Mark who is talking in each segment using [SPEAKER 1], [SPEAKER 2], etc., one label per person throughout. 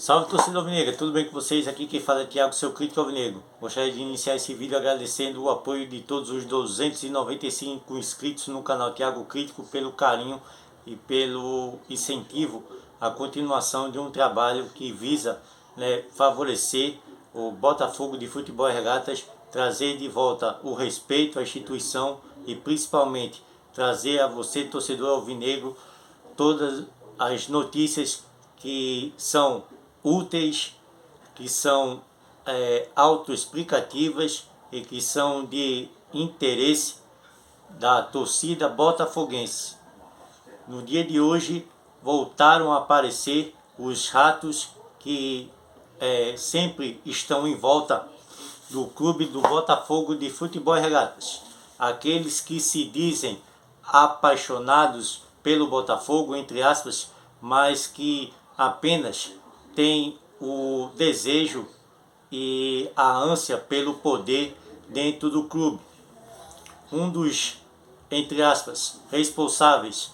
[SPEAKER 1] Salve, torcedor alvinegro, tudo bem com vocês? Aqui quem fala é Thiago, seu crítico alvinegro. Gostaria de iniciar esse vídeo agradecendo o apoio de todos os 295 inscritos no canal Thiago Crítico, pelo carinho e pelo incentivo à continuação de um trabalho que visa, favorecer o Botafogo de Futebol e Regatas, trazer de volta o respeito à instituição e principalmente trazer a você, torcedor alvinegro, todas as notícias que são úteis, que são autoexplicativas e que são de interesse da torcida botafoguense. No dia de hoje voltaram a aparecer os ratos que sempre estão em volta do clube do Botafogo de Futebol e Regatas. Aqueles que se dizem apaixonados pelo Botafogo, entre aspas, mas que apenas tem o desejo e a ânsia pelo poder dentro do clube. Um dos, entre aspas, responsáveis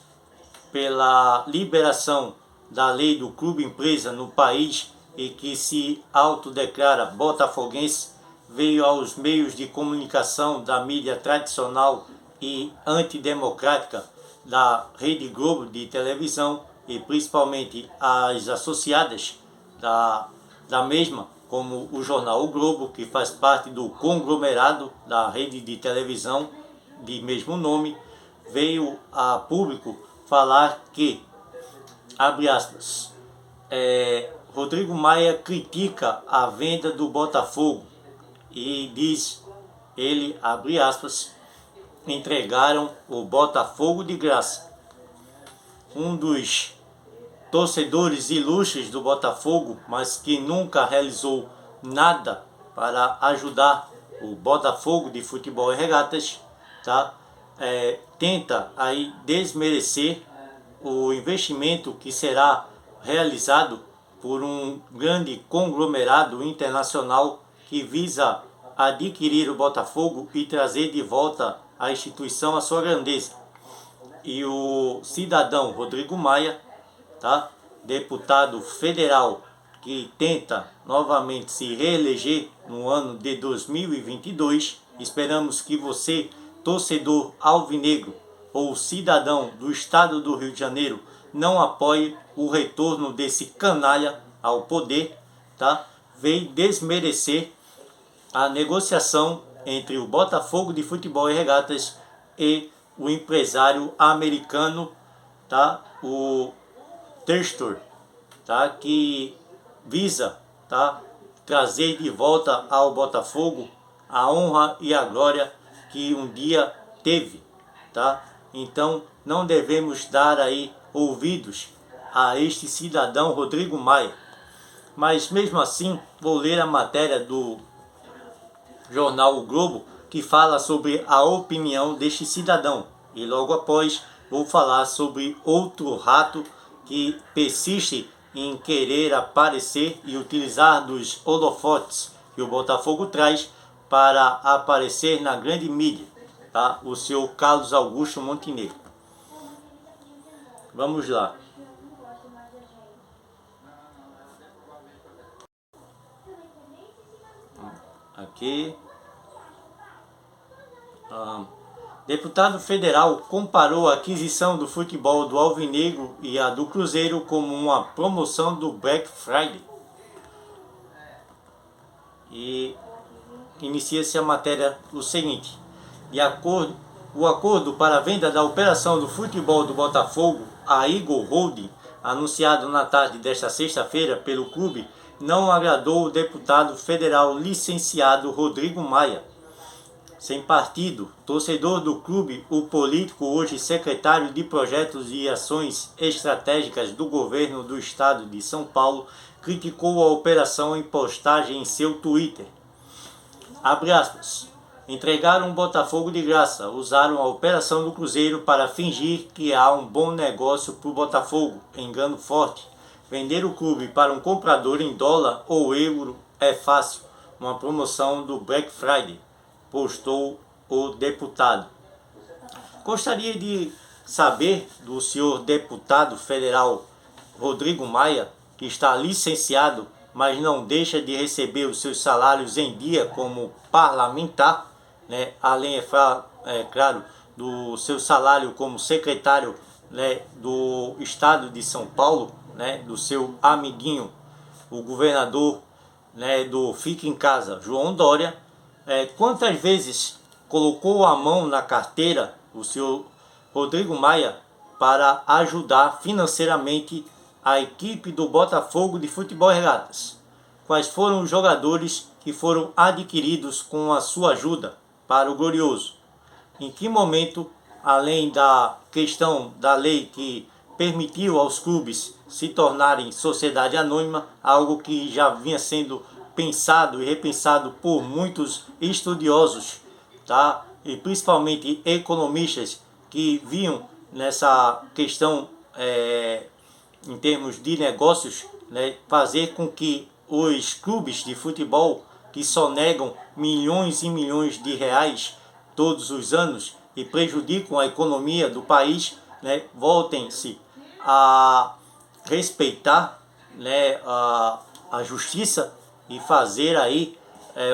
[SPEAKER 1] pela liberação da lei do clube empresa no país e que se autodeclara botafoguense, veio aos meios de comunicação da mídia tradicional e antidemocrática da Rede Globo de televisão e principalmente as associadas da mesma, como o jornal O Globo, que faz parte do conglomerado da rede de televisão de mesmo nome, veio a público falar que, abre aspas, Rodrigo Maia critica a venda do Botafogo e diz ele, abre aspas, entregaram o Botafogo de graça. Um dos torcedores ilustres do Botafogo, mas que nunca realizou nada para ajudar o Botafogo de Futebol e Regatas, tá? Tenta aí desmerecer o investimento que será realizado por um grande conglomerado internacional que visa adquirir o Botafogo e trazer de volta a instituição à sua grandeza. E o cidadão Rodrigo Maia, tá? Deputado federal que tenta novamente se reeleger no ano de 2022. Esperamos que você, torcedor alvinegro ou cidadão do estado do Rio de Janeiro, não apoie o retorno desse canalha ao poder, tá? Vem desmerecer a negociação entre o Botafogo de Futebol e Regatas e o empresário americano, tá? O Testor, tá? Que visa, tá? Trazer de volta ao Botafogo a honra e a glória que um dia teve, tá? Então não devemos dar aí ouvidos a este cidadão Rodrigo Maia. Mas mesmo assim, vou ler a matéria do jornal O Globo, que fala sobre a opinião deste cidadão. E logo após vou falar sobre outro rato que persiste em querer aparecer e utilizar dos holofotes que o Botafogo traz para aparecer na grande mídia, tá? O seu Carlos Augusto Montenegro. Vamos lá. Aqui. Deputado federal comparou a aquisição do futebol do Alvinegro e a do Cruzeiro como uma promoção do Black Friday. E inicia-se a matéria o seguinte: o acordo para a venda da operação do futebol do Botafogo a Eagle Holding, anunciado na tarde desta sexta-feira pelo clube, não agradou o deputado federal licenciado Rodrigo Maia. Sem partido, torcedor do clube, o político, hoje secretário de Projetos e Ações Estratégicas do governo do estado de São Paulo, criticou a operação em postagem em seu Twitter. Abre aspas. Entregaram o Botafogo de graça, usaram a operação do Cruzeiro para fingir que há um bom negócio para o Botafogo, engano forte. Vender o clube para um comprador em dólar ou euro é fácil, uma promoção do Black Friday, postou o deputado. Gostaria de saber do senhor deputado federal Rodrigo Maia, que está licenciado, mas não deixa de receber os seus salários em dia como parlamentar, né? Além, claro, do seu salário como secretário, né, do estado de São Paulo, né, do seu amiguinho, o governador, né, do Fique em Casa, João Dória. Quantas vezes colocou a mão na carteira o senhor Rodrigo Maia para ajudar financeiramente a equipe do Botafogo de Futebol e Regatas? Quais foram os jogadores que foram adquiridos com a sua ajuda para o Glorioso? Em que momento, além da questão da lei que permitiu aos clubes se tornarem sociedade anônima, algo que já vinha sendo pensado e repensado por muitos estudiosos, tá? E principalmente economistas que viam nessa questão em termos de negócios, né, fazer com que os clubes de futebol que só negam milhões e milhões de reais todos os anos e prejudicam a economia do país, né, voltem-se a respeitar, né, a justiça e fazer aí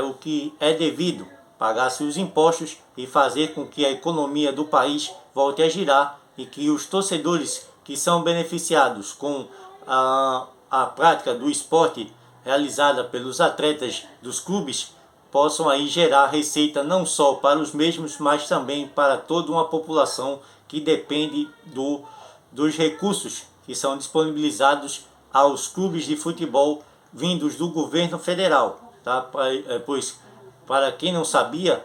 [SPEAKER 1] o que é devido, pagar seus impostos e fazer com que a economia do país volte a girar e que os torcedores que são beneficiados com a prática do esporte realizada pelos atletas dos clubes possam aí gerar receita não só para os mesmos, mas também para toda uma população que depende dos recursos que são disponibilizados aos clubes de futebol vindos do governo federal, tá? Pois, para quem não sabia,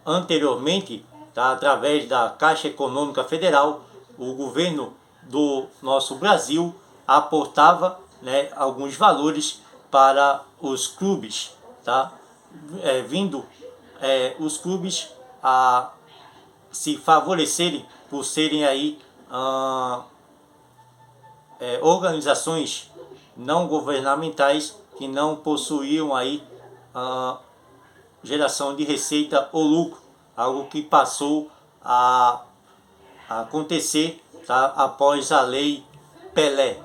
[SPEAKER 1] anteriormente, tá, através da Caixa Econômica Federal, o governo do nosso Brasil aportava, né, alguns valores para os clubes, tá? Vindo os clubes a se favorecerem por serem aí organizações não governamentais que não possuíam aí geração de receita ou lucro, algo que passou a acontecer, tá, após a lei Pelé,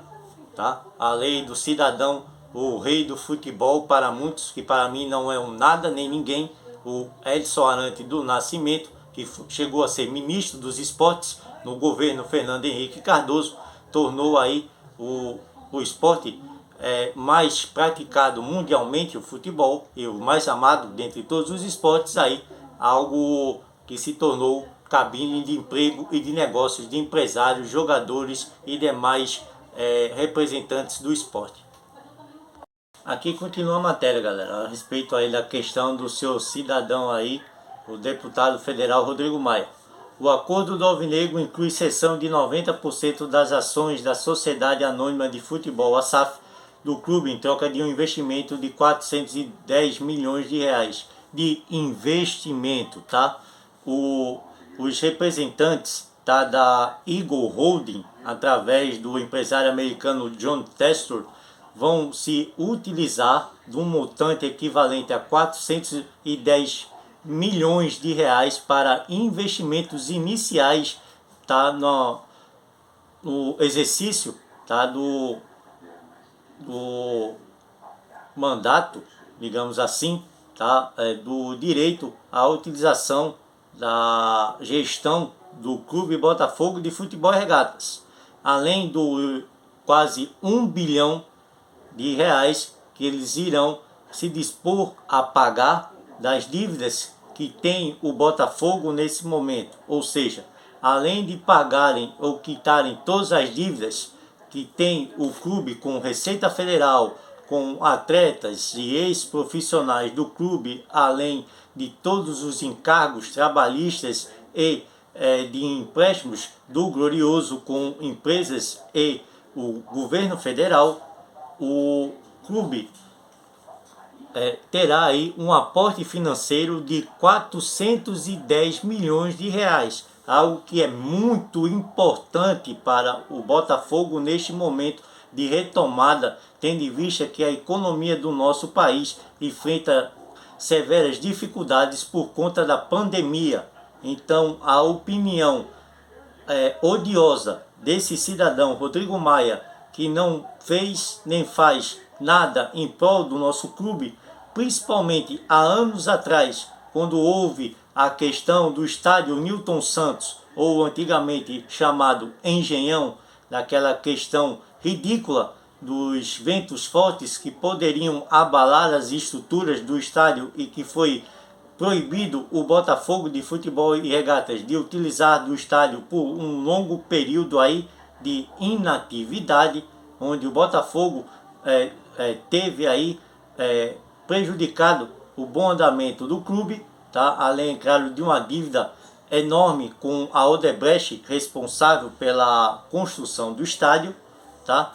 [SPEAKER 1] tá? A lei do cidadão, o rei do futebol para muitos, que para mim não é um nada nem ninguém, o Edson Arantes do Nascimento, que chegou a ser ministro dos esportes no governo Fernando Henrique Cardoso, tornou aí o esporte mais praticado mundialmente, o futebol, e o mais amado dentre todos os esportes, aí algo que se tornou cabine de emprego e de negócios de empresários, jogadores e demais representantes do esporte. Aqui continua a matéria, galera, a respeito aí da questão do seu cidadão aí, o deputado federal Rodrigo Maia. O acordo do Alvinegro inclui cessão de 90% das ações da Sociedade Anônima de Futebol, a SAF, do clube em troca de um investimento de 410 milhões de reais de investimento, tá? Os representantes, tá, da Eagle Holding, através do empresário americano John Testor, vão se utilizar de um montante equivalente a 410 milhões de reais para investimentos iniciais, tá, no exercício, tá, do mandato, digamos assim, tá, do direito à utilização da gestão do Clube Botafogo de Futebol e Regatas, além do quase 1 bilhão de reais que eles irão se dispor a pagar das dívidas que tem o Botafogo nesse momento. Ou seja, além de pagarem ou quitarem todas as dívidas que tem o clube com Receita Federal, com atletas e ex-profissionais do clube, além de todos os encargos trabalhistas e de empréstimos do Glorioso com empresas e o governo federal, o clube terá aí um aporte financeiro de 410 milhões de reais, algo que é muito importante para o Botafogo neste momento de retomada, tendo em vista que a economia do nosso país enfrenta severas dificuldades por conta da pandemia. Então, a opinião odiosa desse cidadão Rodrigo Maia que não fez nem faz nada em prol do nosso clube, principalmente há anos atrás, quando houve a questão do estádio Newton Santos, ou antigamente chamado Engenhão, daquela questão ridícula dos ventos fortes que poderiam abalar as estruturas do estádio e que foi proibido o Botafogo de Futebol e Regatas de utilizar do estádio por um longo período aí de inatividade, onde o Botafogo teve aí prejudicado o bom andamento do clube, tá? Além, claro, de uma dívida enorme com a Odebrecht, responsável pela construção do estádio, tá?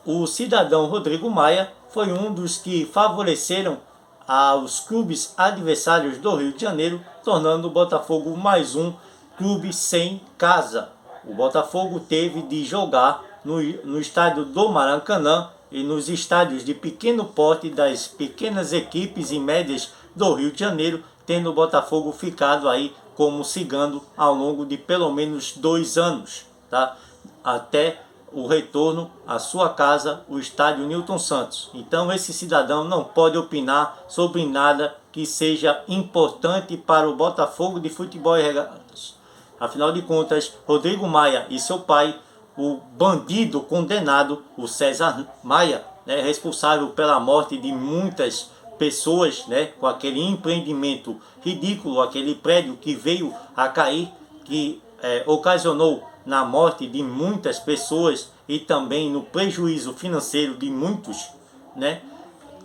[SPEAKER 1] O cidadão Rodrigo Maia foi um dos que favoreceram aos clubes adversários do Rio de Janeiro, tornando o Botafogo mais um clube sem casa. O Botafogo teve de jogar no estádio do Maracanã e nos estádios de pequeno porte das pequenas equipes e médias do Rio de Janeiro, tendo o Botafogo ficado aí como cigano ao longo de pelo menos 2 anos, tá? Até o retorno à sua casa, o estádio Newton Santos. Então esse cidadão não pode opinar sobre nada que seja importante para o Botafogo de Futebol e Regatas. Afinal de contas, Rodrigo Maia e seu pai, o bandido condenado, o César Maia, né, responsável pela morte de muitas pessoas, né, com aquele empreendimento ridículo, aquele prédio que veio a cair, que ocasionou na morte de muitas pessoas e também no prejuízo financeiro de muitos, né,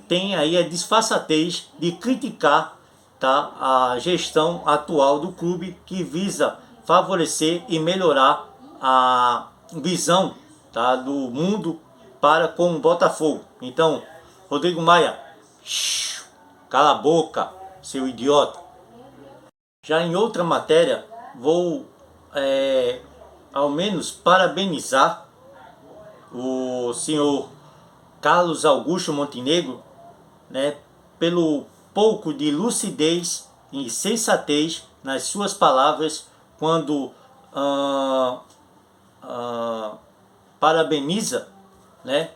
[SPEAKER 1] tem aí a disfarçatez de criticar, tá, a gestão atual do clube, que visa favorecer e melhorar a visão, tá, do mundo para com o Botafogo. Então, Rodrigo Maia, cala a boca, seu idiota. Já em outra matéria, vou ao menos parabenizar o senhor Carlos Augusto Montenegro, né, pelo pouco de lucidez e sensatez nas suas palavras quando parabeniza, né,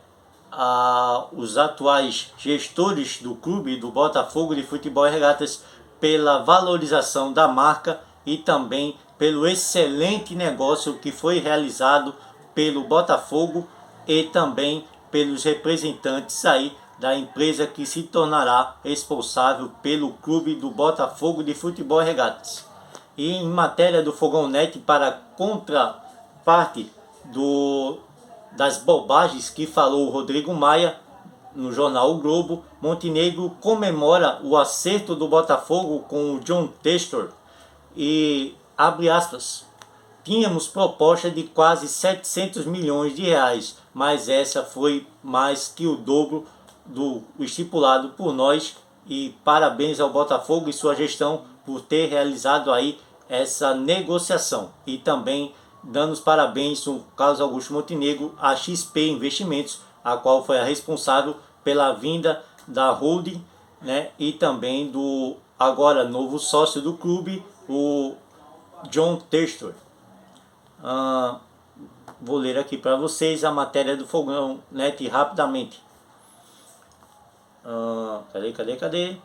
[SPEAKER 1] os atuais gestores do clube do Botafogo de Futebol e Regatas pela valorização da marca e também pelo excelente negócio que foi realizado pelo Botafogo e também pelos representantes aí da empresa que se tornará responsável pelo clube do Botafogo de Futebol e Regatas. E em matéria do Fogão Net, para contraparte das bobagens que falou o Rodrigo Maia no jornal O Globo, Montenegro comemora o acerto do Botafogo com o John Textor e abre aspas: tínhamos proposta de quase 700 milhões de reais, mas essa foi mais que o dobro do estipulado por nós, e parabéns ao Botafogo e sua gestão por ter realizado aí essa negociação. E também dando os parabéns o Carlos Augusto Montenegro à XP Investimentos, a qual foi a responsável pela vinda da holding, né, e também do agora novo sócio do clube, o John Textor. Vou ler aqui para vocês a matéria do Fogão Net rapidamente. Cadê?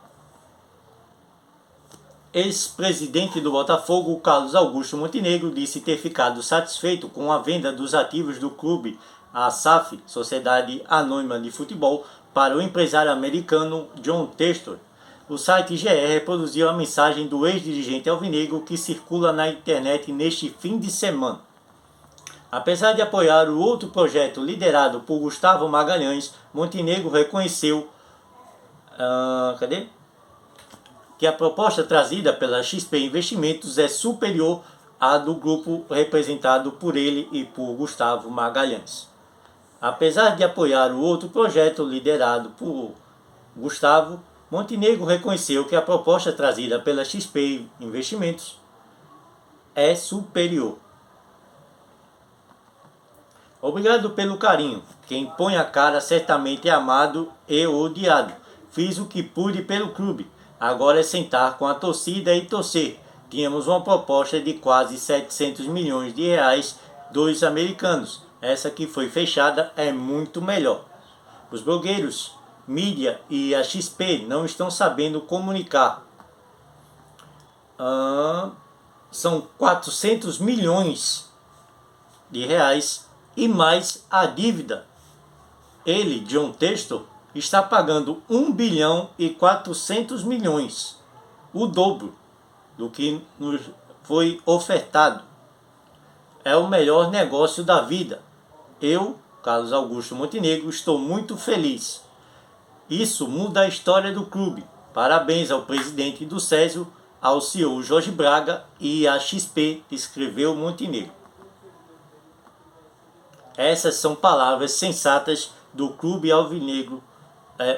[SPEAKER 1] Ex-presidente do Botafogo, Carlos Augusto Montenegro, disse ter ficado satisfeito com a venda dos ativos do clube à SAF, Sociedade Anônima de Futebol, para o empresário americano John Textor. O site GE reproduziu a mensagem do ex-dirigente alvinegro que circula na internet neste fim de semana. Apesar de apoiar o outro projeto liderado por Gustavo Magalhães, Montenegro reconheceu que a proposta trazida pela XP Investimentos é superior à do grupo representado por ele e por Gustavo Magalhães. Apesar de apoiar o outro projeto liderado por Gustavo, Montenegro reconheceu que a proposta trazida pela XP Investimentos é superior. Obrigado pelo carinho. Quem põe a cara certamente é amado e odiado. Fiz o que pude pelo clube. Agora é sentar com a torcida e torcer. Tínhamos uma proposta de quase 700 milhões de reais dos americanos, essa que foi fechada é muito melhor. Os blogueiros, mídia e a XP não estão sabendo comunicar. São 400 milhões de reais e mais a dívida. Ele, John Textor, está pagando 1 bilhão e 400 milhões, o dobro do que nos foi ofertado. É o melhor negócio da vida. Eu, Carlos Augusto Montenegro, estou muito feliz. Isso muda a história do clube. Parabéns ao presidente do Césio, ao CEO Jorge Braga e à XP, escreveu Montenegro. Essas são palavras sensatas do clube alvinegro,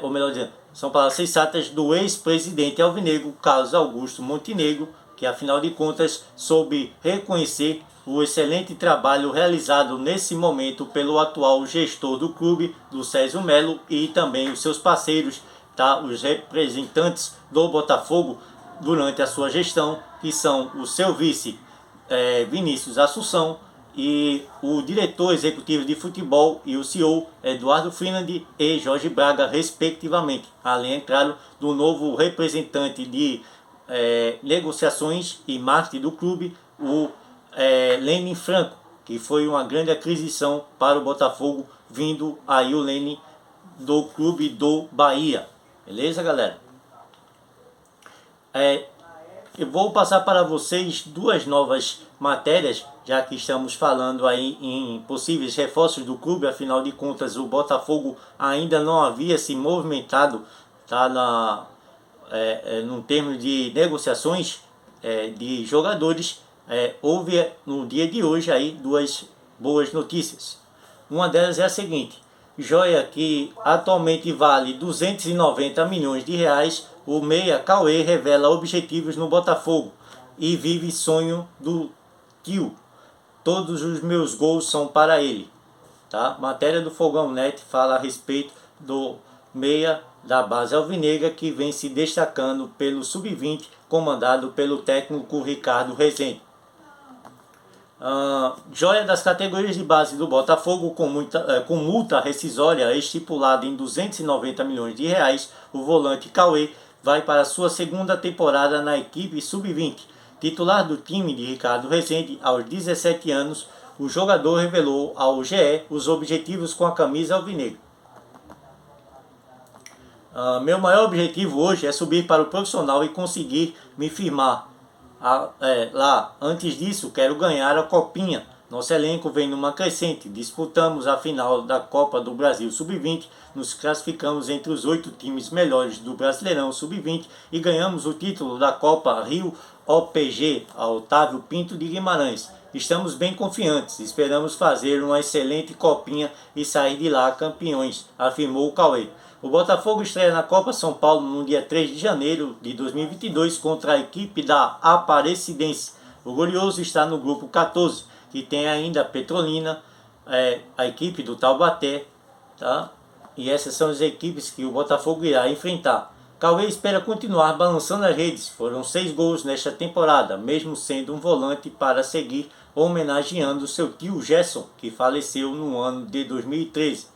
[SPEAKER 1] ou melhor dizendo, são palavras sensatas do ex-presidente alvinegro Carlos Augusto Montenegro, que afinal de contas soube reconhecer o excelente trabalho realizado nesse momento pelo atual gestor do clube, do Césio Melo, e também os seus parceiros, tá? Os representantes do Botafogo durante a sua gestão, que são o seu vice Vinícius Assunção e o diretor executivo de futebol e o CEO Eduardo Finland e Jorge Braga, respectivamente. Além, é claro, do novo representante de negociações e marketing do clube, o Lênin Franco, que foi uma grande aquisição para o Botafogo, vindo aí o Lênin do clube do Bahia. Beleza, galera? Eu vou passar para vocês duas novas matérias, já que estamos falando aí em possíveis reforços do clube. Afinal de contas, o Botafogo ainda não havia se movimentado, tá, no termo de negociações de jogadores. Houve no dia de hoje aí duas boas notícias. Uma delas é a seguinte: joia que atualmente vale 290 milhões de reais, o meia Cauê revela objetivos no Botafogo e vive sonho do tio. Todos os meus gols são para ele. Tá? Matéria do Fogão Net fala a respeito do meia da base alvinegra, que vem se destacando pelo sub-20, comandado pelo técnico Ricardo Rezende. Joia das categorias de base do Botafogo, com multa rescisória estipulada em 290 milhões de reais, o volante Cauê vai para sua segunda temporada na equipe sub-20. Titular do time de Ricardo Rezende, aos 17 anos, o jogador revelou ao GE os objetivos com a camisa alvinegra. Meu maior objetivo hoje é subir para o profissional e conseguir me firmar lá. Antes disso, quero ganhar a Copinha. Nosso elenco vem numa crescente. Disputamos a final da Copa do Brasil Sub-20, nos classificamos entre os 8 times melhores do Brasileirão Sub-20 e ganhamos o título da Copa Rio OPG, a Otávio Pinto de Guimarães. Estamos bem confiantes, esperamos fazer uma excelente Copinha e sair de lá campeões, afirmou o Cauê. O Botafogo estreia na Copa São Paulo no dia 3 de janeiro de 2022 contra a equipe da Aparecidense. O Glorioso está no grupo 14, que tem ainda a Petrolina, a equipe do Taubaté, tá? E essas são as equipes que o Botafogo irá enfrentar. Cauê espera continuar balançando as redes. Foram 6 gols nesta temporada, mesmo sendo um volante, para seguir homenageando seu tio Gerson, que faleceu no ano de 2013.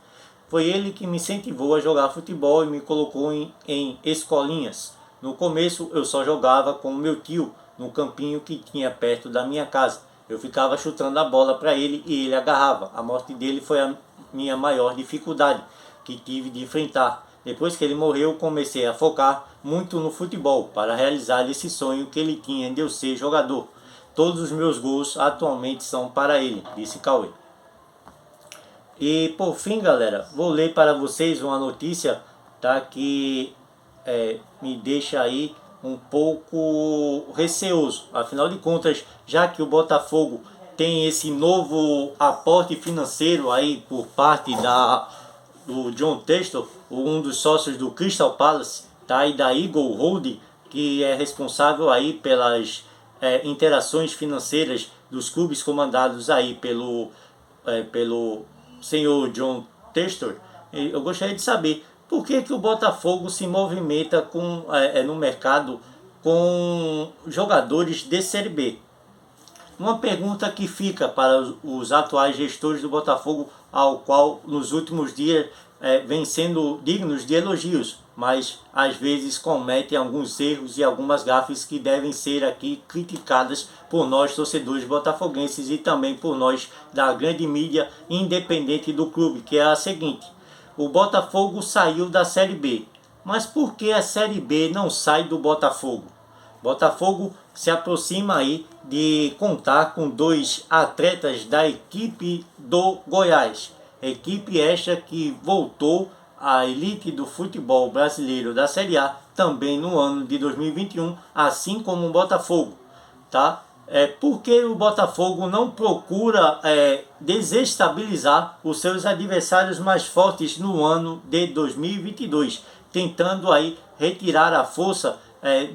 [SPEAKER 1] Foi ele que me incentivou a jogar futebol e me colocou em escolinhas. No começo eu só jogava com o meu tio no campinho que tinha perto da minha casa. Eu ficava chutando a bola para ele e ele agarrava. A morte dele foi a minha maior dificuldade que tive de enfrentar. Depois que ele morreu, comecei a focar muito no futebol para realizar esse sonho que ele tinha de eu ser jogador. Todos os meus gols atualmente são para ele, disse Cauê. E por fim, galera, vou ler para vocês uma notícia, tá, que me deixa aí um pouco receoso. Afinal de contas, já que o Botafogo tem esse novo aporte financeiro aí por parte do John Textor, um dos sócios do Crystal Palace, tá, e da Eagle Holding, que é responsável aí pelas interações financeiras dos clubes comandados aí pelo senhor John Textor. Eu gostaria de saber por que o Botafogo se movimenta no mercado com jogadores de Série B. Uma pergunta que fica para os atuais gestores do Botafogo, ao qual nos últimos dias vem sendo dignos de elogios, mas às vezes cometem alguns erros e algumas gafes que devem ser aqui criticadas por nós torcedores botafoguenses e também por nós da grande mídia independente do clube, que é a seguinte: o Botafogo saiu da Série B, mas por que a Série B não sai do Botafogo? Botafogo se aproxima aí de contar com 2 atletas da equipe do Goiás. Equipe esta que voltou à elite do futebol brasileiro da Série A também no ano de 2021, assim como o Botafogo, tá? Por que o Botafogo não procura desestabilizar os seus adversários mais fortes no ano de 2022, tentando aí retirar a força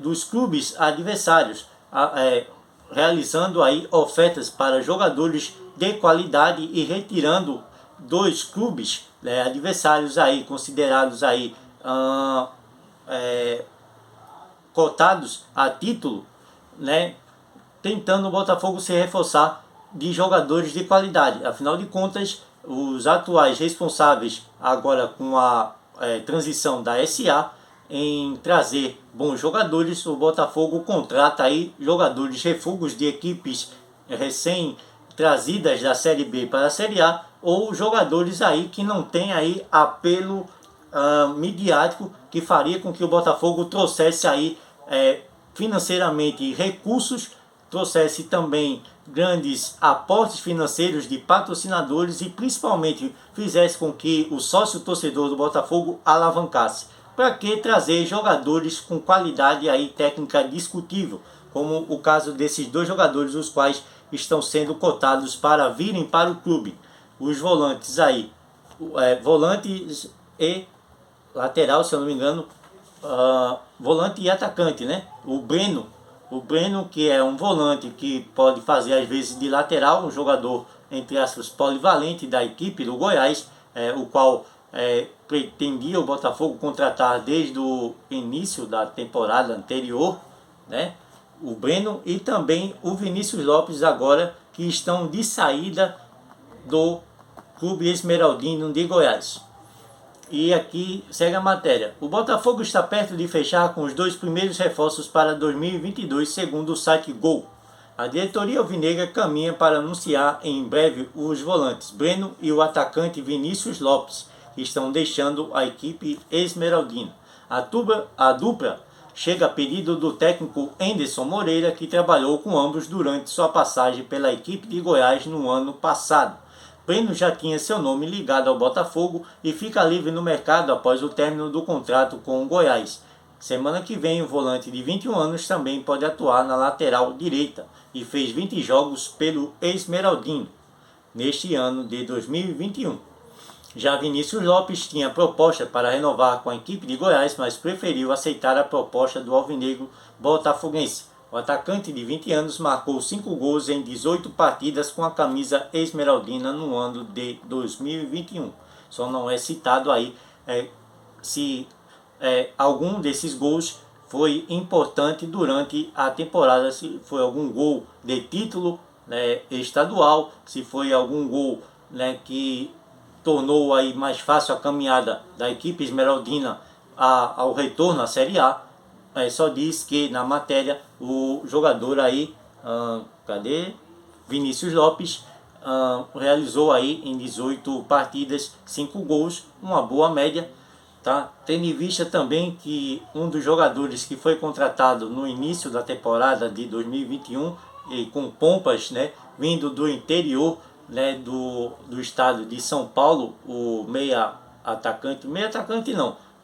[SPEAKER 1] dos clubes adversários, realizando aí ofertas para jogadores de qualidade e retirando dos clubes adversários aí considerados aí cotados a título, né? Tentando o Botafogo se reforçar de jogadores de qualidade. Afinal de contas, os atuais responsáveis agora com a transição da SA em trazer bons jogadores, o Botafogo contrata aí jogadores refugos de equipes recém trazidas da Série B para a Série A, ou jogadores aí que não tem aí apelo midiático que faria com que o Botafogo trouxesse aí financeiramente recursos, trouxesse também grandes aportes financeiros de patrocinadores e principalmente fizesse com que o sócio torcedor do Botafogo alavancasse. Para que trazer jogadores com qualidade aí técnica discutível, como o caso desses 2 jogadores, os quais estão sendo cotados para virem para o clube. Os volantes aí, volantes e lateral, se eu não me engano, volante e atacante, né? O Breno, que é um volante que pode fazer às vezes de lateral, um jogador entre aspas polivalente da equipe do Goiás, o qual pretendia o Botafogo contratar desde o início da temporada anterior, né? O Breno e também o Vinícius Lopes agora, que estão de saída do Clube Esmeraldino de Goiás. E aqui segue a matéria. O Botafogo está perto de fechar com os 2 primeiros reforços para 2022, segundo o site Gol. A diretoria alvinegra caminha para anunciar em breve os volantes Breno e o atacante Vinícius Lopes, que estão deixando a equipe esmeraldina. A dupla chega a pedido do técnico Anderson Moreira, que trabalhou com ambos durante sua passagem pela equipe de Goiás no ano passado. Breno já tinha seu nome ligado ao Botafogo e fica livre no mercado após o término do contrato com o Goiás. Semana que vem, o volante de 21 anos também pode atuar na lateral direita e fez 20 jogos pelo Esmeraldino neste ano de 2021. Já Vinícius Lopes tinha proposta para renovar com a equipe de Goiás, mas preferiu aceitar a proposta do alvinegro botafoguense. O atacante de 20 anos marcou 5 gols em 18 partidas com a camisa esmeraldina no ano de 2021. Só não é citado aí se algum desses gols foi importante durante a temporada, se foi algum gol de título estadual, se foi algum gol que tornou aí mais fácil a caminhada da equipe esmeraldina ao retorno à Série A. Só diz que na matéria o jogador aí, Vinícius Lopes, realizou aí em 18 partidas 5 gols, uma boa média, tá? Tendo em vista também que um dos jogadores que foi contratado no início da temporada de 2021 e com pompas, vindo do interior, do estado de São Paulo, o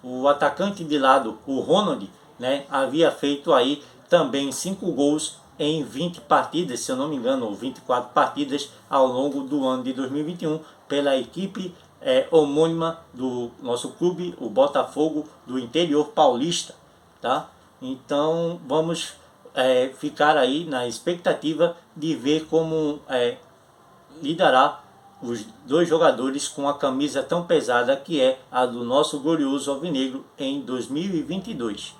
[SPEAKER 1] o atacante de lado, o Ronald, havia feito aí também 5 gols em 20 partidas, se eu não me engano, ou 24 partidas ao longo do ano de 2021 pela equipe homônima do nosso clube, o Botafogo do interior paulista, tá? Então vamos ficar aí na expectativa de ver como lidará os 2 jogadores com a camisa tão pesada que é a do nosso glorioso alvinegro em 2022.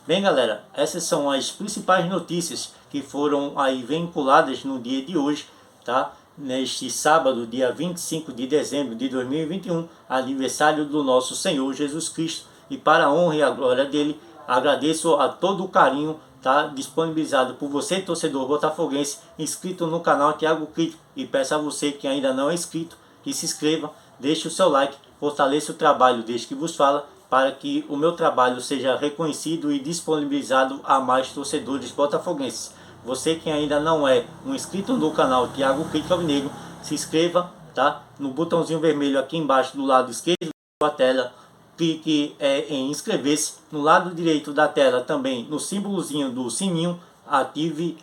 [SPEAKER 1] Bem, galera, essas são as principais notícias que foram aí vinculadas no dia de hoje, tá? Neste sábado, dia 25 de dezembro de 2021, aniversário do nosso Senhor Jesus Cristo. E para a honra e a glória dele, agradeço a todo o carinho, tá, disponibilizado por você, torcedor botafoguense, inscrito no canal Thiago Crítico. E peço a você que ainda não é inscrito, que se inscreva, deixe o seu like, fortaleça o trabalho deste que vos fala, para que o meu trabalho seja reconhecido e disponibilizado a mais torcedores botafoguenses. Você que ainda não é um inscrito no canal Thiago Crítico Alvinegro, se inscreva, tá? No botãozinho vermelho aqui embaixo do lado esquerdo da tela, clique em inscrever-se. No lado direito da tela também, no símbolozinho do sininho, ative,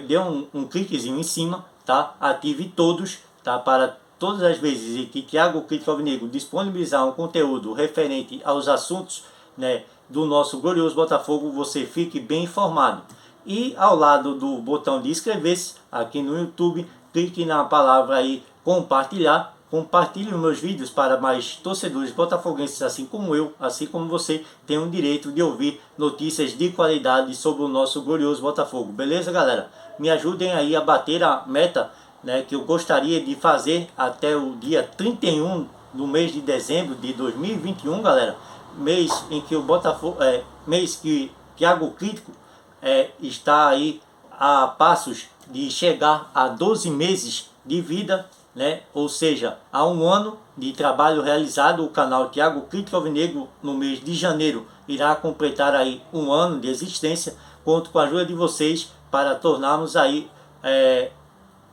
[SPEAKER 1] dê um cliquezinho em cima, tá? Ative todos, tá? Para todas as vezes em que Thiago Crítico Alvinegro disponibilizar um conteúdo referente aos assuntos, né, do nosso glorioso Botafogo, você fique bem informado. E ao lado do botão de inscrever-se aqui no YouTube, clique na palavra aí compartilhar. Compartilhe os meus vídeos para mais torcedores botafoguenses, assim como eu, assim como você, tem o direito de ouvir notícias de qualidade sobre o nosso glorioso Botafogo. Beleza, galera? Me ajudem aí a bater a meta, né, que eu gostaria de fazer até o dia 31 do mês de dezembro de 2021, galera. Mês em que o Botafogo, mês que Thiago Crítico está aí a passos de chegar a 12 meses de vida, né? Ou seja, há um ano de trabalho realizado. O canal Thiago Crítico Alvinegro no mês de janeiro irá completar aí um ano de existência. Conto com a ajuda de vocês para tornarmos aí,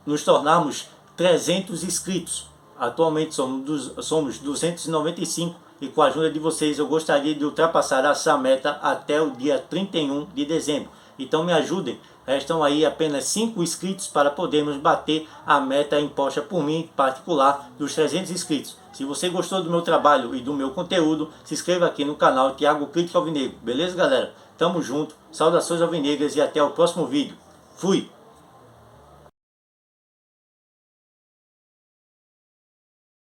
[SPEAKER 1] nos tornarmos 300 inscritos. Atualmente somos 295 e com a ajuda de vocês eu gostaria de ultrapassar essa meta até o dia 31 de dezembro. Então me ajudem. Restam aí apenas 5 inscritos para podermos bater a meta imposta por mim, particular, dos 300 inscritos. Se você gostou do meu trabalho e do meu conteúdo, se inscreva aqui no canal Thiago Crítico Alvinegro. Beleza, galera? Tamo junto, saudações alvinegras e até o próximo vídeo. Fui!